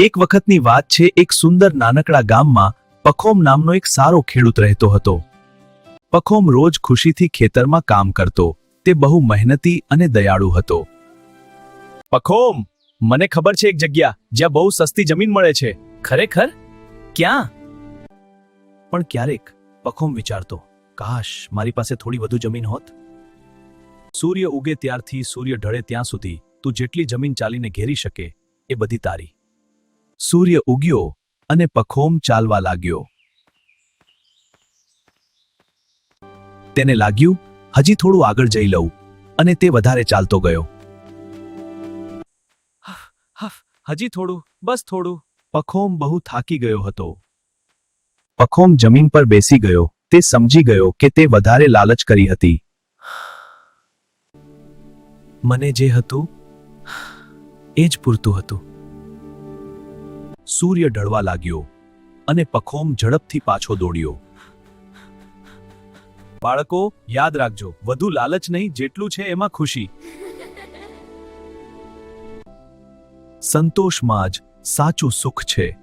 એક વખતની વાત છે, એક સુંદર નાનકડા ગામમાં પખોમ નામનો એક સારો ખેડૂત રહેતો હતો. પખોમ રોજ ખુશીથી ખેતરમાં કામ કરતો. તે બહુ મહેનતી અને દયાળુ હતો. પખોમ, મને ખબર છે એક જગ્યા જ્યાં બહુ સસ્તી જમીન મળે છે. ખરેખર? ક્યાં? પણ ક્યારેક પખોમ વિચારતો, કાશ મારી પાસે થોડી વધુ જમીન હોત. સૂર્ય ઉગે ત્યારથી સૂર્ય ઢળે ત્યાં સુધી તું જેટલી જમીન ચાલીને ઘેરી શકે એ બધી તારી. સૂર્ય ઉગ્યો અને પખોમ ચાલવા લાગ્યો. તેને લાગ્યું હજી થોડું આગળ જઈ લઉં, અને તે વધારે ચાલતો ગયો. હજી થોડું, બસ થોડું. પખોમ બહુ થાકી ગયો હતો. પખોમ જમીન પર બેસી ગયો. તે સમજી ગયો કે તે વધારે લાલચ કરી હતી. મને જે હતું એ જ પૂરતું હતું. સૂર્ય ઢળવા લાગ્યો અને પખોમ ઝડપથી પાછો દોડ્યો. બાળકો, યાદ રાખજો, વધુ લાલચ નહીં, જેટલું છે એમાં ખુશી. સંતોષમાં જ સાચું સુખ છે.